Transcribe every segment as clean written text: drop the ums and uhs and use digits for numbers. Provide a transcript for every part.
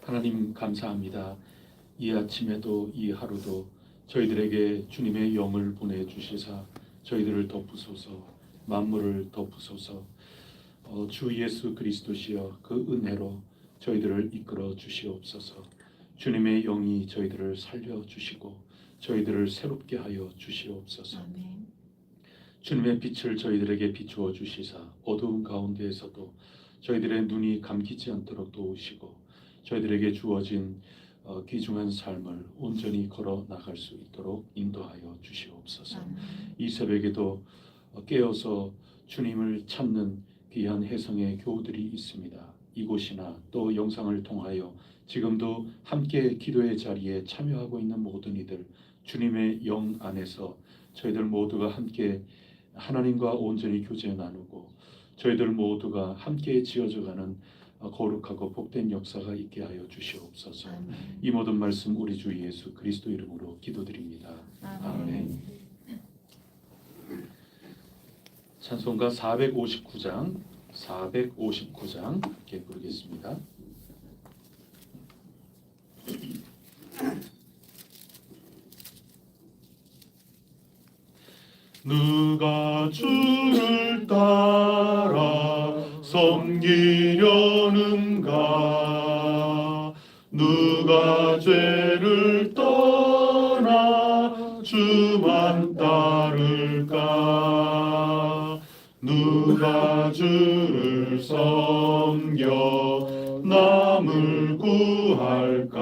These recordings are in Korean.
하나님 감사합니다. 이 아침에도 이 하루도 저희들에게 주님의 영을 보내주시사 저희들을 덮으소서, 만물을 덮으소서. 주 예수 그리스도시여 그 은혜로 저희들을 이끌어 주시옵소서. 주님의 영이 저희들을 살려주시고 저희들을 새롭게 하여 주시옵소서. 아멘. 주님의 빛을 저희들에게 비추어 주시사 어두운 가운데에서도 저희들의 눈이 감기지 않도록 도우시고 저희들에게 주어진 귀중한 삶을 온전히 걸어 나갈 수 있도록 인도하여 주시옵소서. 아멘. 이 새벽에도 깨어서 주님을 찾는 귀한 혜성의 교우들이 있습니다. 이곳이나 또 영상을 통하여 지금도 함께 기도의 자리에 참여하고 있는 모든 이들, 주님의 영 안에서 저희들 모두가 함께 하나님과 온전히 교제 나누고 저희들 모두가 함께 지어져가는 거룩하고 복된 역사가 있게 하여 주시옵소서. 아멘. 이 모든 말씀 우리 주 예수 그리스도 이름으로 기도드립니다. 아멘. 찬송가 459장 함께 부르겠습니다. 누가 주를 따라 섬기려는가? 누가 죄를 떠나 주만 따를까? 누가 주를 섬겨 남을 구할까?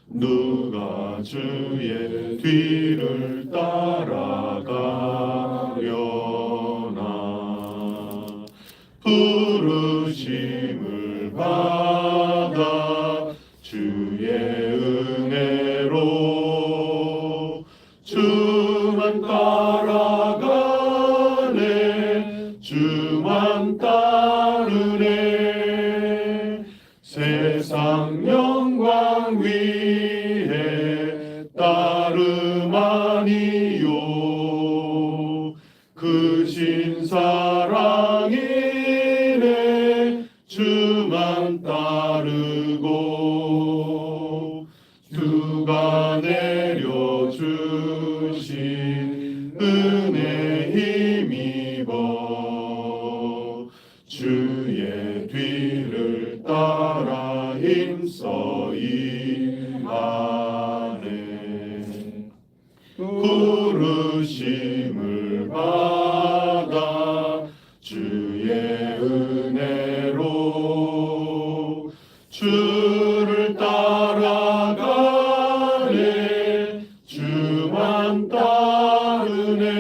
누가 주의 뒤를 따라가려나? 부르심을 받아 주의 은혜로 주만 따라가네, 주만 따르네. 세상 영광 위에 따름 아니요, 그 신사랑이네. 주만 따르고 주가 내려주신 은혜 힘입어 주의 뒤를 따라 힘써 일하네. 부르심을 받아 주의 은혜로 주를 따라가네, 주만 따르네.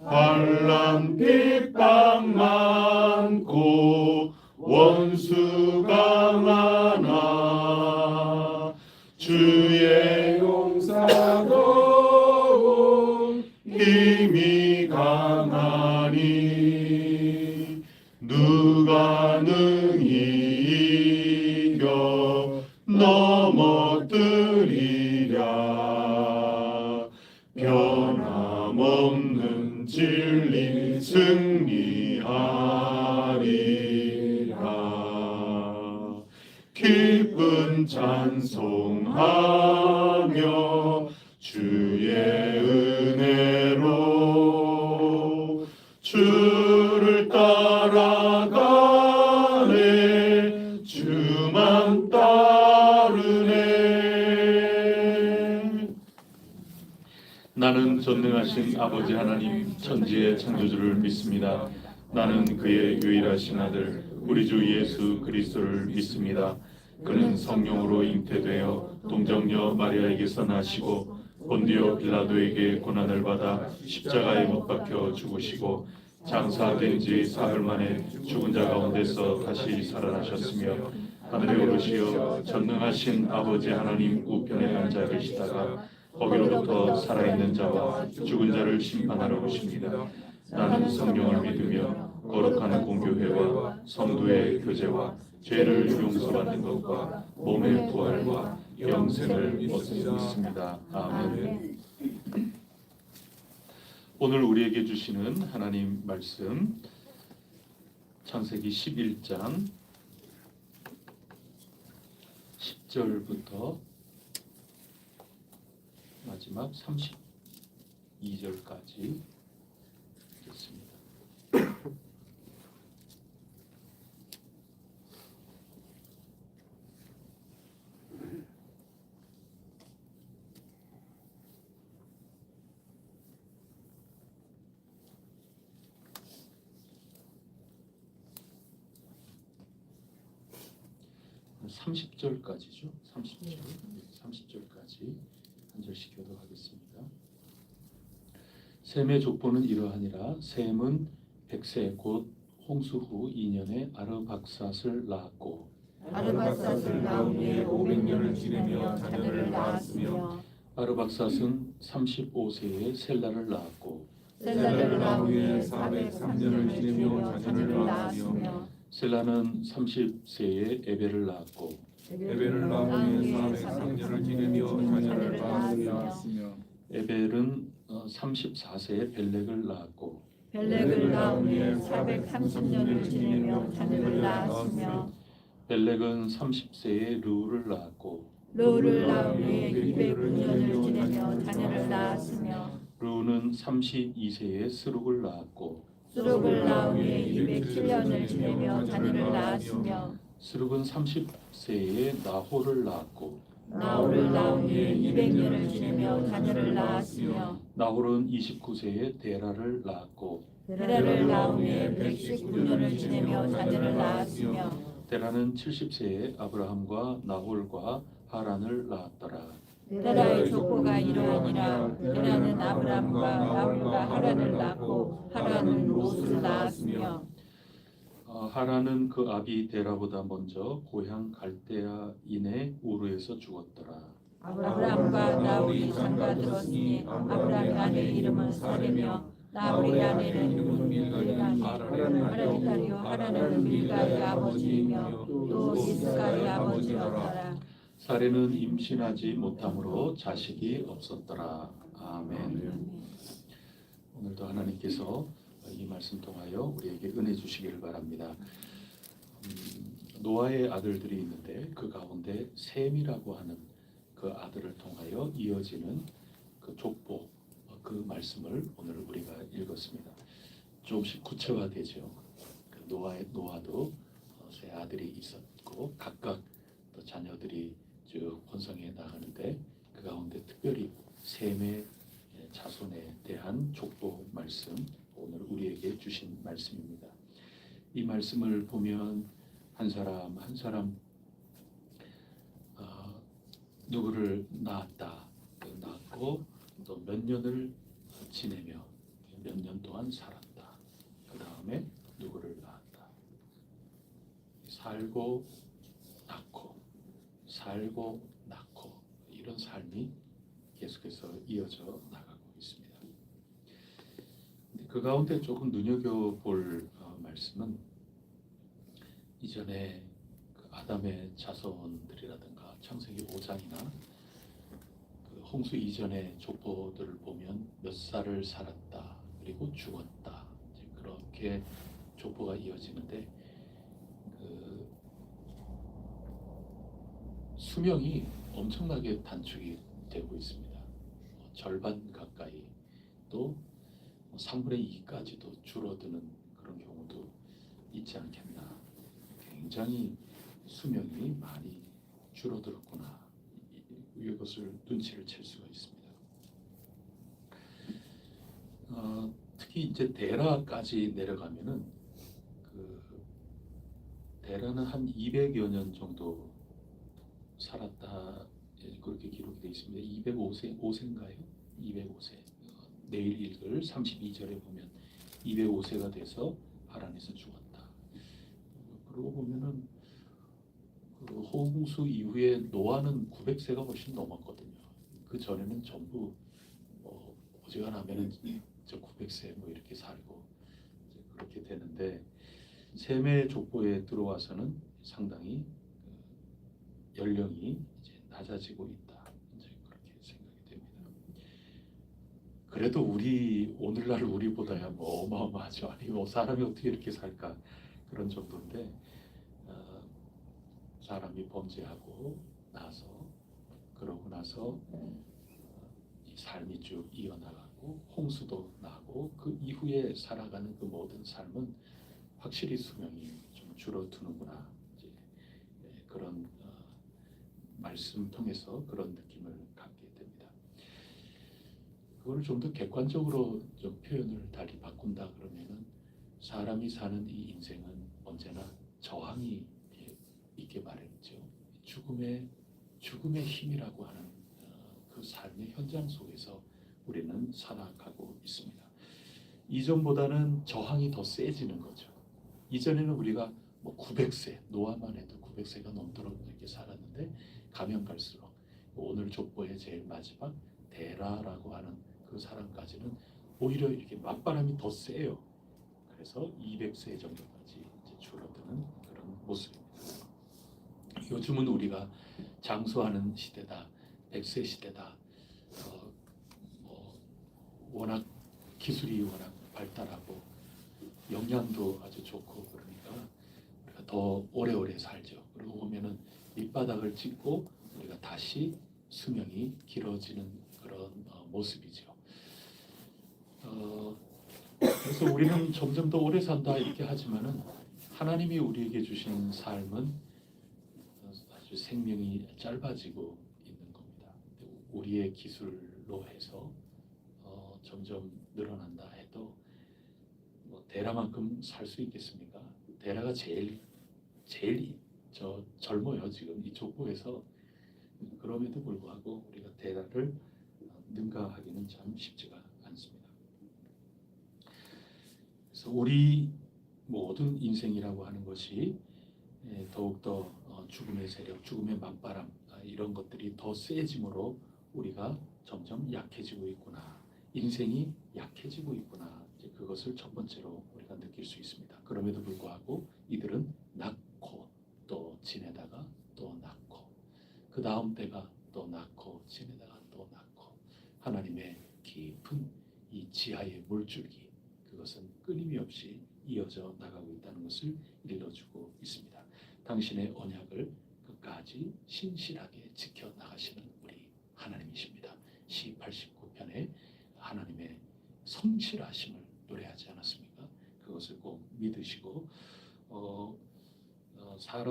환난 핍박 많고 원수가 많아 주의 용사도 힘이 강하니 누가 능히 이겨 넘어뜨리랴? 변함없는 진리 승리하리라. 기쁜 찬송하며 주의 은혜로 주를 따라가네, 주만 따르네. 나는 전능하신 아버지 하나님 천지의 창조주를 믿습니다. 나는 그의 유일하신 아들 우리 주 예수 그리스도를 믿습니다. 그는 성령으로 잉태되어 동정녀 마리아에게서 나시고 본디오 빌라도에게 고난을 받아 십자가에 못 박혀 죽으시고 장사된 지 사흘 만에 죽은 자 가운데서 다시 살아나셨으며 하늘에 오르시어 전능하신 아버지 하나님 우편에 앉아 계시다가 거기로부터 살아있는 자와 죽은 자를 심판하러 오십니다. 나는 성령을 믿으며 거룩한 공교회와 성도의 교제와 죄를 용서받는 것과 몸의 부활과 영생을 믿습니다. 아멘. 오늘 우리에게 주시는 하나님 말씀 창세기 11장 30절부터 마지막 32절까지 읽겠습니다. 30절까지죠. 30절까지 한 절씩 교독하겠습니다. 셈의 족보는 이러하니라. 셈은 백세 곧 홍수 후 2년에 아르박삿을 낳았고 아르박삿을 낳은 후에 500년을 지내며 자녀를 낳았으며 아르박삿은 35세에 셀라를 낳았고 셀라를 낳은 후에 403년을 지내며 자녀를 낳았으며 셀라는 30세에 에벨을 낳았고 에벨을 낳은 후에 403년을 지내며 자녀를 낳았으며 에벨은 34세에 벨렉을 낳았고 벨렉을 낳은 후에 430년을 지내며 자녀를 낳았으며 벨렉은 30세에 르우를 낳았고 르우를 낳은 후에 209년을 지내며 자녀를 낳았으며 르우는 32세에 스룩을 낳았고 스룩을 낳은 후에 207년을 지내며 자녀를 낳았으며 스룩은 30세에 나홀을 낳았고 나홀을 낳은 후에 200년을 지내며 자녀를 낳았으며 나홀은 29세에 데라를 낳았고 데라를 낳은 후에 119년을 지내며 자녀를 낳았으며 데라는 70세에 아브라함과 나홀과 하란을 낳았더라. 데라의 족보가 이러하니라. 데라는 아브람과 나홀과 하란을 낳고 하란은 롯을 낳았으며 하란은 그 아비 데라보다 먼저 고향 갈대아인의 우르에서 죽었더라. 아브람과 나홀이 장가 들었으니 아브람의 아내 이름은 사레며 나홀의 아내는 이름은 밀가니 하란이다리오 하란은 밀가의 아버지이며 또 이스가의 아버지였더라. 사레는 임신하지 못함으로 자식이 없었더라. 아멘. 오늘도 하나님께서 이 말씀 통하여 우리에게 은혜 주시기를 바랍니다. 노아의 아들들이 있는데 그 가운데 셈이라고 하는 그 아들을 통하여 이어지는 그 족보, 그 말씀을 오늘 우리가 읽었습니다. 조금씩 구체화되죠. 그 노아도 세 아들이 있었고 각각 또 자녀들이 쭉 번성해 나가는데 그 가운데 특별히 셈의 자손에 대한 족보 말씀, 오늘 우리에게 주신 말씀입니다. 이 말씀을 보면 한 사람 한 사람 누구를 낳았다, 낳고 또 몇 년을 지내며 몇 년 동안 살았다. 그 다음에 누구를 낳았다. 살고 낳고 살고 낳고 이런 삶이 계속해서 이어져 나가고 있습니다. 그 가운데 조금 눈여겨볼 말씀은 이전에 그 아담의 자손들이라든가 창세기 5장이나 그 홍수 이전의 족보들을 보면 몇 살을 살았다 그리고 죽었다 이제 그렇게 족보가 이어지는데 그 수명이 엄청나게 단축이 되고 있습니다. 절반 가까이 또 3분의 2까지도 줄어드는 그런 경우도 있지 않겠나. 굉장히 수명이 많이 줄어들었구나. 이것을 눈치를 챌 수가 있습니다. 특히 이제 데라까지 내려가면은 그 데라는 한 200여 년 정도 살았다 그렇게 기록이 되어 있습니다. 205세인가요? 205세. 내일 읽을 32절에 보면 205세가 돼서 하란에서 죽었다. 그러고 보면은 그 홍수 이후에 노아는 900세가 훨씬 넘었거든요. 그 전에는 전부 어지간하면은 저 900세 뭐 이렇게 살고 이제 그렇게 되는데 셈의 족보에 들어와서는 상당히 연령이 이제 낮아지고 있다. 이제 그렇게 생각이 됩니다. 그래도 오늘날 우리보다야 뭐 어마어마하죠. 아니 뭐 사람이 어떻게 이렇게 살까 그런 정도인데 사람이 범죄하고 나서 그러고 나서 이 삶이 쭉 이어나가고 홍수도 나고 그 이후에 살아가는 그 모든 삶은 확실히 수명이 좀 줄어드는구나. 이제 그런 말씀 통해서 그런 느낌을 갖게 됩니다. 그걸 좀 더 객관적으로 좀 표현을 다시 바꾼다 그러면은 사람이 사는 이 인생은 언제나 저항이 있게 마련이죠. 죽음의 힘이라고 하는 그 삶의 현장 속에서 우리는 살아가고 있습니다. 이전보다는 저항이 더 세지는 거죠. 이전에는 우리가 뭐 900세, 노아만 해도 900세가 넘도록 이렇게 살았는데 가면 갈수록 오늘 족보의 제일 마지막 데라라고 하는 그 사람까지는 오히려 이렇게 맞바람이 더 세요. 그래서 200세 정도까지 이제 줄어드는 그런 모습입니다. 요즘은 우리가 장수하는 시대다, 100세 시대다. 워낙 기술이 워낙 발달하고 영양도 아주 좋고 그러니까 우리가 더 오래오래 살죠. 그러고 보면은 밑바닥을 찍고 우리가 다시 수명이 길어지는 그런 모습이죠. 그래서 우리는 점점 더 오래 산다 이렇게 하지만은 하나님이 우리에게 주신 삶은 아주 생명이 짧아지고 있는 겁니다. 우리의 기술로 해서 점점 늘어난다 해도 뭐 데라만큼 살 수 있겠습니까? 데라가 제일 젊어요 지금 이 족보에서. 그럼에도 불구하고 우리가 데라를 능가하기는 참 쉽지가 않습니다. 그래서 우리 모든 인생이라고 하는 것이 더욱더 죽음의 세력, 죽음의 맞바람 이런 것들이 더 세짐으로 우리가 점점 약해지고 있구나. 인생이 약해지고 있구나. 이제 그것을 첫 번째로 우리가 느낄 수 있습니다. 그럼에도 불구하고 이들은 낳고 또 지내다가 또 낳고 그 다음 때가 또 낳고 지내다가 또 낳고 하나님의 깊은 이 지하의 물줄기 그것은 끊임이 없이 이어져 나가고 있다는 것을 일러주고 있습니다. 당신의 언약을 끝까지 신실하게 지켜나가시는 우리 하나님이십니다. 시 89편에 하나님의 성실하심을 노래하지 않았습니까? 그것을 꼭 믿으시고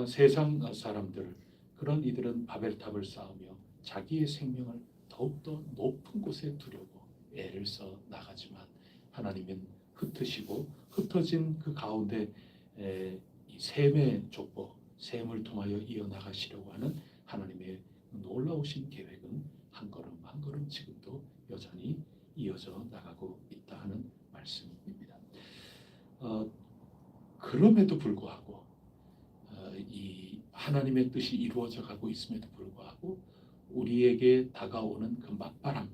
세상 사람들 그런 이들은 바벨탑을 쌓으며 자기의 생명을 더욱더 높은 곳에 두려고 애를 써 나가지만 하나님은 흩으시고 흩어진 그 가운데 이 셈의 족보, 셈을 통하여 이어나가시려고 하는 하나님의 놀라우신 계획은 한 걸음 한 걸음 지금도 여전히 이어져 나가고 있다 하는 말씀입니다. 그럼에도 불구하고 이 하나님의 뜻이 이루어져 가고 있음에도 불구하고 우리에게 다가오는 그 맞바람,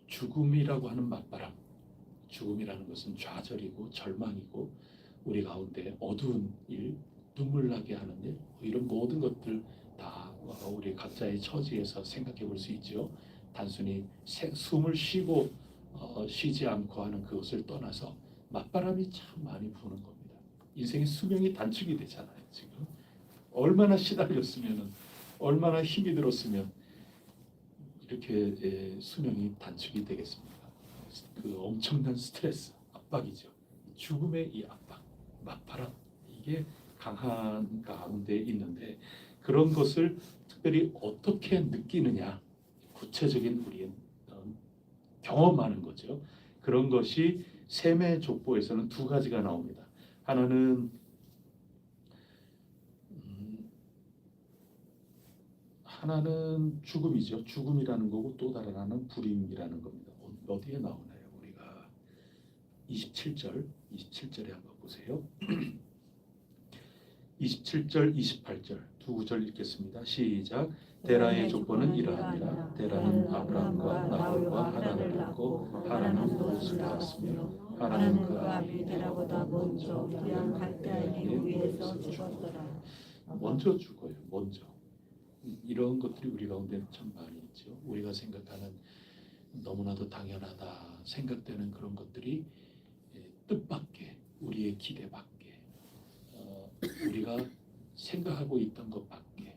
죽음이라고 하는 맞바람, 죽음이라는 것은 좌절이고 절망이고 우리 가운데 어두운 일, 눈물 나게 하는 일, 이런 모든 것들 다 우리 각자의 처지에서 생각해 볼 수 있죠. 단순히 숨을 쉬고 쉬지 않고 하는 그것을 떠나서 맞바람이 참 많이 부는 겁니다. 인생의 수명이 단축이 되잖아요. 지금 얼마나 시달렸으면, 얼마나 힘이 들었으면 이렇게 수명이 단축이 되겠습니까? 그 엄청난 스트레스, 압박이죠. 죽음의 이 압박, 맞바람 이게 강한 가운데 있는데 그런 것을 특별히 어떻게 느끼느냐 구체적인 우리의 경험하는 거죠. 그런 것이 셈의 족보에서는 두 가지가 나옵니다. 하나는 죽음이죠. 죽음이라는 거고 또 다른 하나는 불임이라는 겁니다. 어디에 나오나요? 우리가 27절에 한번 보세요. 27절, 28절 두 구절 읽겠습니다. 시작. 데라의 조건은 이러하니라. 데라는 아브라함과 나홀과 하란을 낳고 하란은 롯을 낳았으며 하란은 그 아비 데라보다 먼저 귀한 갈대아인의 위에서 죽었더라. 먼저 죽어요. 먼저. 이런 것들이 우리 가운데 참 많이 있죠. 우리가 생각하는 너무나도 당연하다 생각되는 그런 것들이 뜻밖의 우리의 기대 밖에 우리가 생각하고 있던 것 밖에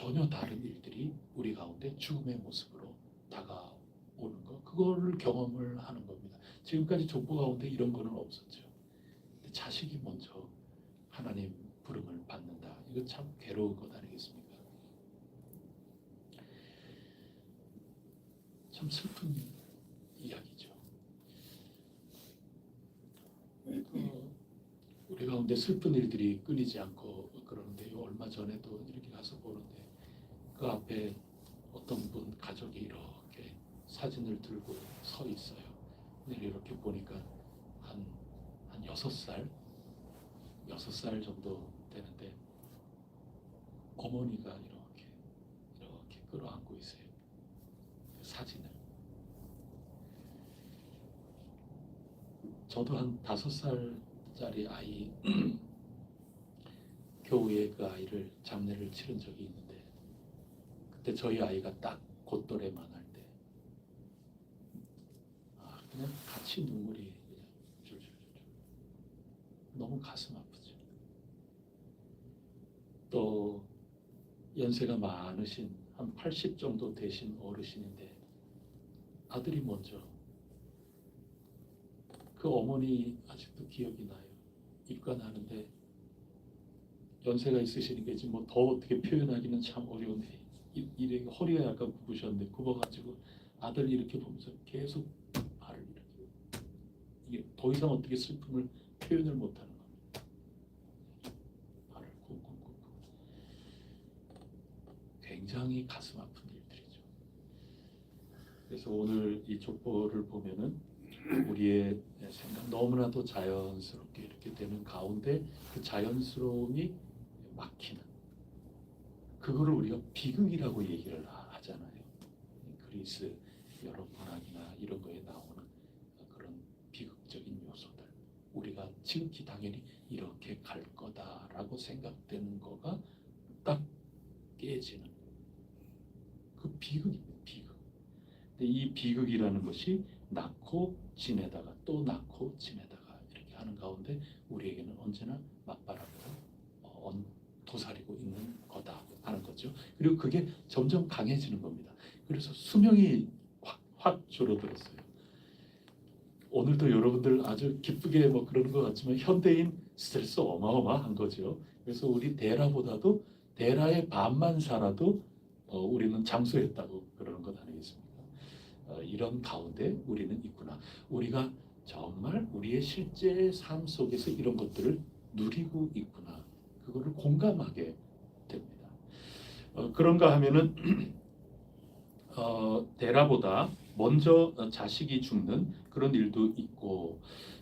전혀 다른 일들이 우리 가운데 죽음의 모습으로 다가오는 것, 그거를 경험을 하는 겁니다. 지금까지 족보 가운데 이런 거는 없었죠. 근데 자식이 먼저 하나님 부름을 받는다. 이거 참 괴로운 것 아니겠습니까? 참 슬픈 이야기죠. 우리 가운데 슬픈 일들이 끊이지 않고 그러는데요. 얼마 전에도 이렇게 가서 보는데 그 앞에 어떤 분 가족이 이렇게 사진을 들고 서 있어요. 근데 이렇게 보니까 한 6살 정도 되는데 어머니가 이렇게 끌어안고 있어요. 그 사진을. 저도 한 5살짜리 아이 교우에 그 아이를 장례를 치른 적이 있는데 그때 저희 아이가 딱 곧또래만 할 때 그냥 같이 눈물이 그냥 줄줄줄 너무 가슴 아프죠. 또 연세가 많으신 한 80 정도 되신 어르신인데 아들이 먼저 그 어머니 아직도 기억이 나요. 입관하는데 연세가 있으시니까 이제 뭐 더 어떻게 표현하기는 참 어려운데 이래 허리가 약간 굽으셨는데 굽어가지고 아들 이렇게 보면서 계속 발을 이렇게 이게 더 이상 어떻게 슬픔을 표현을 못하는 겁니다. 발을 굽 굉장히 가슴 아픈 일들이죠. 그래서 오늘 이 족보를 보면은 우리의 생각 너무나도 자연스럽게 이렇게 되는 가운데 그 자연스러움이 막히는 그거를 우리가 비극이라고 얘기를 하잖아요. 그리스 여러 문학이나 이런 거에 나오는 그런 비극적인 요소들 우리가 지극히 당연히 이렇게 갈 거다라고 생각되는 거가 딱 깨지는 그 비극입니다. 비극. 근데 이 비극이라는 것이 낳고 지내다가 또 낳고 지내다가 이렇게 하는 가운데 우리에게는 언제나 맞바람으로 도사리고 있는 거다 하는 거죠. 그리고 그게 점점 강해지는 겁니다. 그래서 수명이 확 줄어들었어요. 오늘도 여러분들 아주 기쁘게 뭐 그러는 것 같지만 현대인 스트레스 어마어마한 거죠. 그래서 우리 데라보다도 데라의 반만 살아도 우리는 장수했다고 그러는 것 아니겠습니까? 이런 가운데 우리는 있구나. 우리가 정말 우리의 실제 삶 속에서 이런 것들을 누리고 있구나. 그거를 공감하게 됩니다. 그런가 하면은 데라보다 먼저 자식이 죽는 그런 일도 있고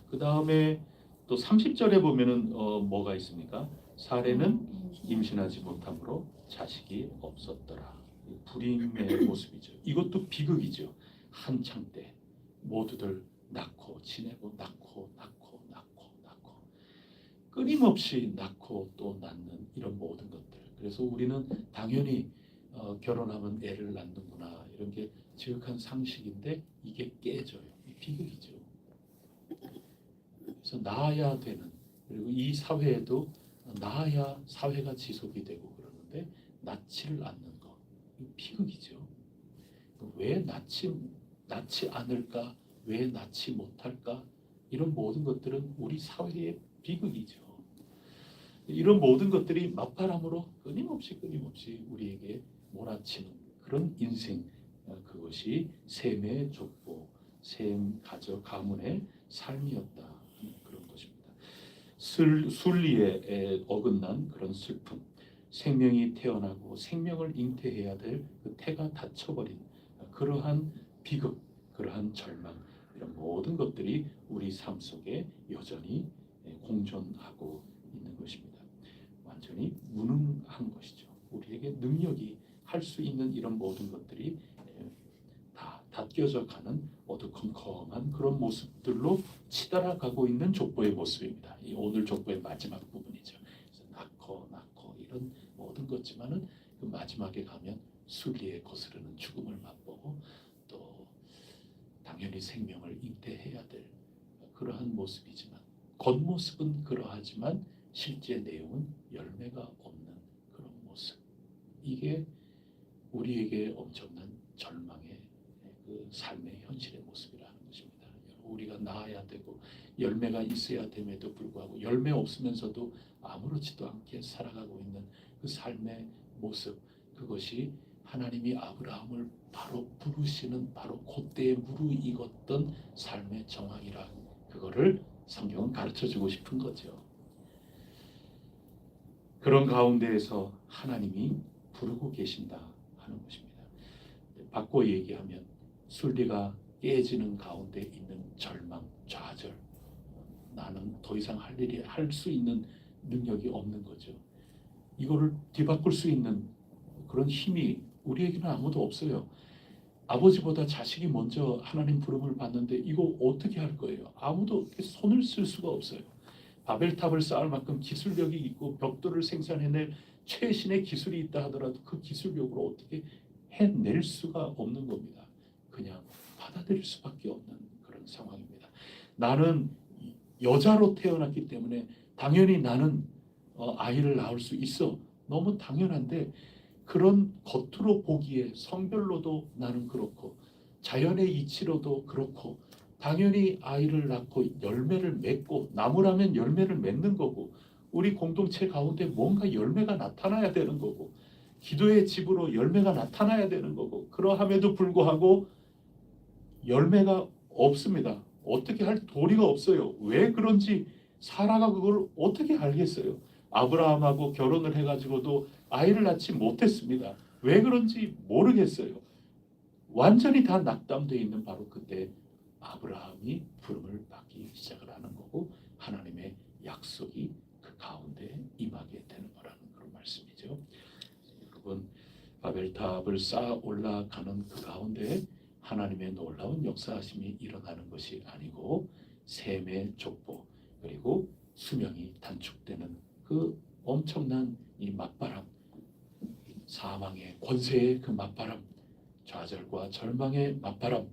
그 다음에 또 30절에 보면은 뭐가 있습니까? 사례는 임신하지 못함으로 자식이 없었더라. 불임의 모습이죠. 이것도 비극이죠. 한창 때 모두들 낳고 지내고 낳고 끊임없이 낳고 또 낳는 이런 모든 것들. 그래서 우리는 당연히 결혼하면 애를 낳는구나 이런 게 지극한 상식인데 이게 깨져요. 이 비극이죠. 그래서 낳아야 되는 그리고 이 사회에도 낳아야 사회가 지속이 되고 그러는데 낳지를 않는 거 이 비극이죠. 왜 낳지 않을까? 왜 낳지 못할까? 이런 모든 것들은 우리 사회의 비극이죠. 이런 모든 것들이 맞바람으로 끊임없이 우리에게 몰아치는 그런 인생 그것이 셈의 족보, 셈 가문의 삶이었다 하는 그런 것입니다. 순리에 어긋난 그런 슬픔, 생명이 태어나고 생명을 잉태해야 될 그 태가 닫혀버린 그러한 비극, 그러한 절망 이런 모든 것들이 우리 삶 속에 여전히 공존하고 있는 것입니다. 완전히 무능한 것이죠. 우리에게 능력이 할 수 있는 이런 모든 것들이 다 닫혀져 가는 어두컴컴한 그런 모습들로 치달아가고 있는 족보의 모습입니다. 이 오늘 족보의 마지막 부분이죠. 그래서 낳고 이런 모든 것지만은 그 마지막에 가면 순리에 거스르는 죽음을 맛보고 또 당연히 생명을 잉태해야 될 그러한 모습이지만 겉모습은 그러하지만 실제 내용은 열매가 없는 그런 모습. 이게 우리에게 엄청난 절망의 그 삶의 현실의 모습이라는 것입니다. 우리가 낳아야 되고 열매가 있어야 됨에도 불구하고 열매 없으면서도 아무렇지도 않게 살아가고 있는 그 삶의 모습, 그것이 하나님이 아브라함을 바로 부르시는 바로 그때에 무르익었던 삶의 정황이라, 그거를 성경은 가르쳐주고 싶은 거죠. 그런 가운데에서 하나님이 부르고 계신다 하는 것입니다. 바꿔 얘기하면 순리가 깨지는 가운데 있는 절망, 좌절, 나는 더 이상 할 수 있는 능력이 없는 거죠. 이거를 뒤바꿀 수 있는 그런 힘이 우리에게는 아무도 없어요. 아버지보다 자식이 먼저 하나님 부름을 받는데 이거 어떻게 할 거예요? 아무도 손을 쓸 수가 없어요. 바벨탑을 쌓을 만큼 기술력이 있고 벽돌을 생산해낼 최신의 기술이 있다 하더라도 그 기술력으로 어떻게 해낼 수가 없는 겁니다. 그냥 받아들일 수밖에 없는 그런 상황입니다. 나는 여자로 태어났기 때문에 당연히 나는 아이를 낳을 수 있어. 너무 당연한데 그런 겉으로 보기에 성별로도 나는 그렇고 자연의 이치로도 그렇고 당연히 아이를 낳고 열매를 맺고 나무라면 열매를 맺는 거고 우리 공동체 가운데 뭔가 열매가 나타나야 되는 거고 기도의 집으로 열매가 나타나야 되는 거고 그러함에도 불구하고 열매가 없습니다. 어떻게 할 도리가 없어요. 왜 그런지 사라가 그걸 어떻게 알겠어요. 아브라함하고 결혼을 해가지고도 아이를 낳지 못했습니다. 왜 그런지 모르겠어요. 완전히 다 낙담되어 있는 바로 그때 아브라함이 부름을 받기 시작을 하는 거고 하나님의 약속이 그 가운데 임하게 되는 거라는 그런 말씀이죠. 여러분, 바벨탑을 쌓아 올라가는 그 가운데 하나님의 놀라운 역사하심이 일어나는 것이 아니고 셈의 족보 그리고 수명이 단축되는 그 엄청난 이 맞바람, 사망의 권세의 그 맞바람, 좌절과 절망의 맞바람,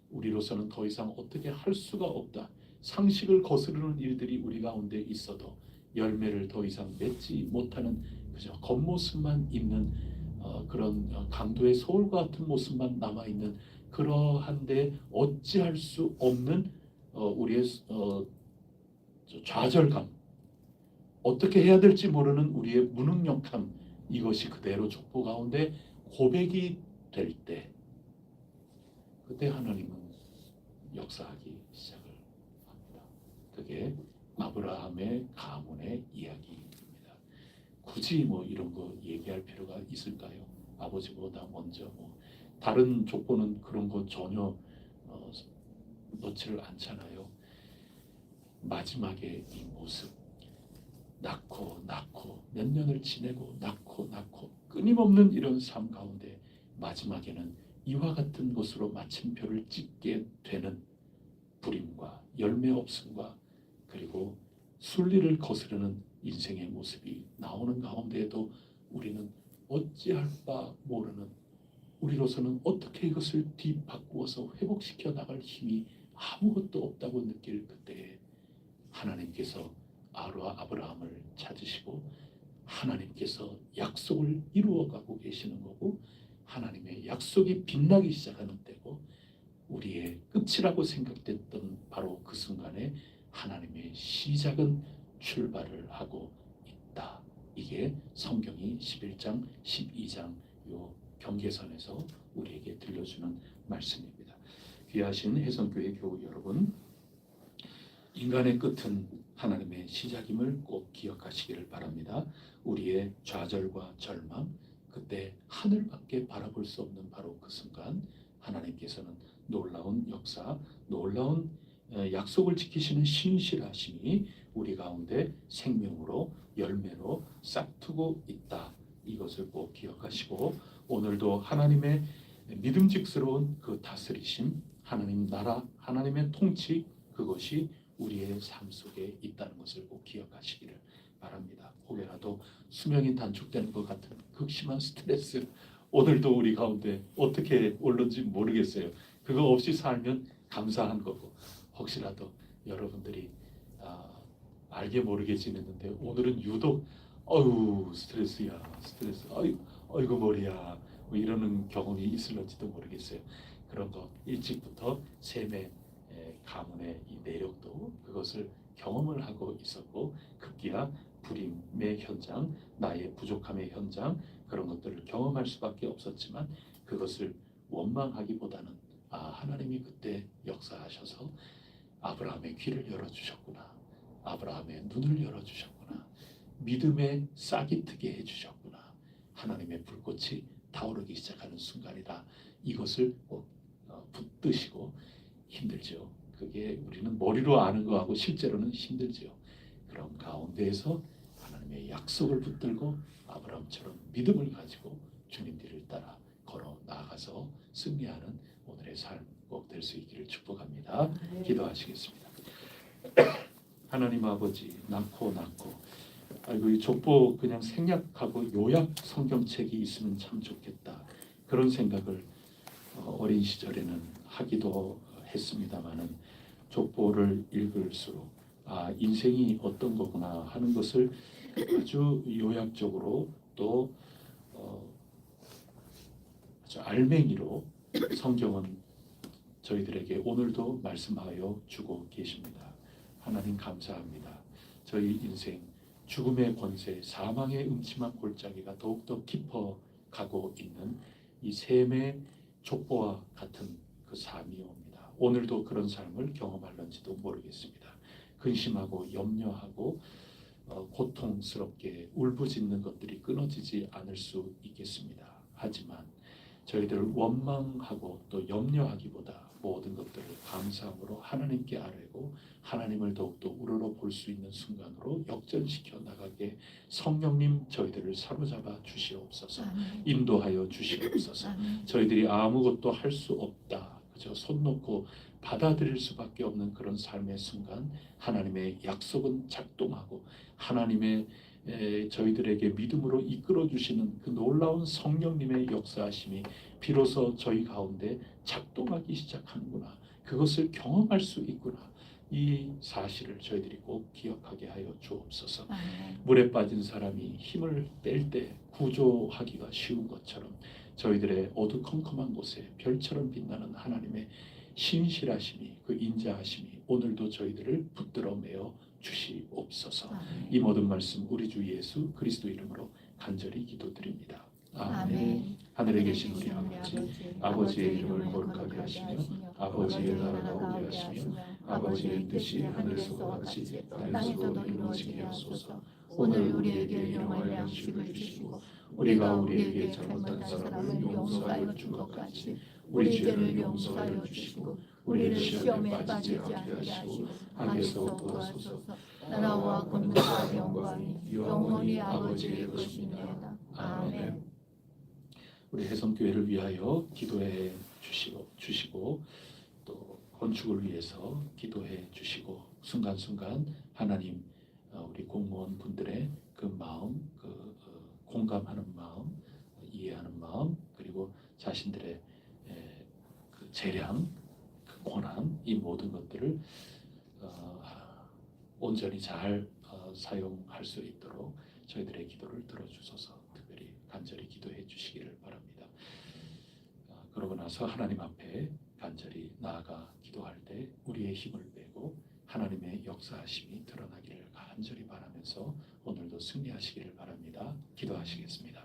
우리로서는 더 이상 어떻게 할 수가 없다. 상식을 거스르는 일들이 우리 가운데 있어도 열매를 더 이상 맺지 못하는 그저 겉모습만 있는 그런 강도의 서울과 같은 모습만 남아있는 그러한데 어찌할 수 없는 우리의 좌절감, 어떻게 해야 될지 모르는 우리의 무능력함, 이것이 그대로 족보 가운데 고백이 될 때 그때 하나님은 역사하기 시작을 합니다. 그게 아브라함의 가문의 이야기입니다. 굳이 뭐 이런 거 얘기할 필요가 있을까요? 아버지보다 먼저 다른 족보는 그런 거 전혀 넣지를 않잖아요. 마지막에 이 모습, 낳고 몇 년을 지내고 낳고 끊임없는 이런 삶 가운데 마지막에는 이와 같은 것으로 마침표를 찍게 되는 불임과 열매 없음과 그리고 순리를 거스르는 인생의 모습이 나오는 가운데에도 우리는 어찌할 바 모르는, 우리로서는 어떻게 이것을 뒤바꾸어서 회복시켜 나갈 힘이 아무것도 없다고 느낄 그때에 하나님께서 아브라함을 찾으시고 하나님께서 약속을 이루어가고 계시는 거고 하나님의 약속이 빛나기 시작하는 때고 우리의 끝이라고 생각됐던 바로 그 순간에 하나님의 시작은 출발을 하고 있다. 이게 성경이 11장, 12장 요 경계선에서 우리에게 들려주는 말씀입니다. 귀하신 혜성교회 교우 여러분, 인간의 끝은 하나님의 시작임을 꼭 기억하시기를 바랍니다. 우리의 좌절과 절망, 그때 하늘밖에 바라볼 수 없는 바로 그 순간 하나님께서는 놀라운 역사, 놀라운 약속을 지키시는 신실하심이 우리 가운데 생명으로 열매로 싹트고 있다. 이것을 꼭 기억하시고 오늘도 하나님의 믿음직스러운 그 다스리심, 하나님 나라, 하나님의 통치, 그것이 우리의 삶 속에 있다는 것을 꼭 기억하시기를 바랍니다. 혹여라도 수명이 단축되는 것 같은 극심한 스트레스, 오늘도 우리 가운데 어떻게 올는지 모르겠어요. 그거 없이 살면 감사한 거고, 혹시라도 여러분들이 알게 모르게 지냈는데 오늘은 유독 스트레스야 스트레스, 어이구 머리야 뭐 이러는 경험이 있을런지도 모르겠어요. 그런 거 일찍부터 셈의 가문의 이 내력도 그것을 경험을 하고 있었고 급기야 불임의 현장, 나의 부족함의 현장 그런 것들을 경험할 수밖에 없었지만 그것을 원망하기보다는 하나님이 그때 역사하셔서 아브라함의 귀를 열어주셨구나. 아브라함의 눈을 열어주셨구나. 믿음의 싹이 트게 해주셨구나. 하나님의 불꽃이 타오르기 시작하는 순간이다. 이것을 꼭 붙드시고 힘들죠. 그게 우리는 머리로 아는 거하고 실제로는 힘들죠. 그런 가운데에서 하나님의 약속을 붙들고 아브라함처럼 믿음을 가지고 주님 뒤를 따라 걸어 나아가서 승리하는 오늘의 삶 꼭 될 수 있기를 축복합니다. 기도하시겠습니다. 하나님 아버지 낳고 아이고 이 족보 그냥 생략하고 요약 성경책이 있으면 참 좋겠다 그런 생각을 어린 시절에는 하기도 했습니다마는 족보를 읽을수록 인생이 어떤 거구나 하는 것을 아주 요약적으로 또 아주 알맹이로 성경은 저희들에게 오늘도 말씀하여 주고 계십니다. 하나님 감사합니다. 저희 인생 죽음의 권세, 사망의 음침한 골짜기가 더욱더 깊어가고 있는 이 셈의 족보와 같은 그 삶이옵니다. 오늘도 그런 삶을 경험할런지도 모르겠습니다. 근심하고 염려하고 고통스럽게 울부짖는 것들이 끊어지지 않을 수 있겠습니다. 하지만 저희들을 원망하고 또 염려하기보다 모든 것들을 감사함으로 하나님께 아뢰고 하나님을 더욱더 우러러 볼 수 있는 순간으로 역전시켜 나가게 성령님 저희들을 사로잡아 주시옵소서. 인도하여 주시옵소서. 저희들이 아무것도 할 수 없다. 그저 손 놓고 받아들일 수밖에 없는 그런 삶의 순간 하나님의 약속은 작동하고 하나님의 저희들에게 믿음으로 이끌어 주시는 그 놀라운 성령님의 역사하심이 비로소 저희 가운데 작동하기 시작하는구나. 그것을 경험할 수 있구나. 이 사실을 저희들이 꼭 기억하게 하여 주옵소서. 물에 빠진 사람이 힘을 뺄 때 구조하기가 쉬운 것처럼 저희들의 어두컴컴한 곳에 별처럼 빛나는 하나님의 신실하심이 그 인자하심이 오늘도 저희들을 붙들어 매어 주시옵소서. 이 모든 말씀 우리 주 예수 그리스도 이름으로 간절히 기도드립니다. 아멘. 하늘에 계신 우리 아버지의 이름을 거룩하게 하시며 아버지의 나라가 오게 하시며 아버지의 뜻이 하늘에서와 같이 땅에서도 이루어지게 하소서. 오늘 우리에게 일용할 양식을 주시고 우리가 우리에게 잘못한 사람을 용서하여 준 것 같이 우리 죄를 용서하여 주시고 우리를 시험에 빠지지 않게 하시고 악에서 구하소서. 나라와 권능과 영광이 영원히 아버지의 것입니다. 아멘. 우리 해성교회를 위하여 기도해 주시고 또 건축을 위해서 기도해 주시고 순간순간 하나님 우리 공무원 분들의 그 마음, 공감하는 마음, 이해하는 마음 그리고 자신들의 그 재량, 그 고난 이 모든 것들을 온전히 잘 사용할 수 있도록 저희들의 기도를 들어주셔서 특별히 간절히 기도해 주시기를 바랍니다. 그러고 나서 하나님 앞에 간절히 나아가 기도할 때 우리의 힘을 빼고 하나님의 역사하심이 드러나기를 간절히 바라면서 오늘도 승리하시기를 바랍니다. 기도하시겠습니다.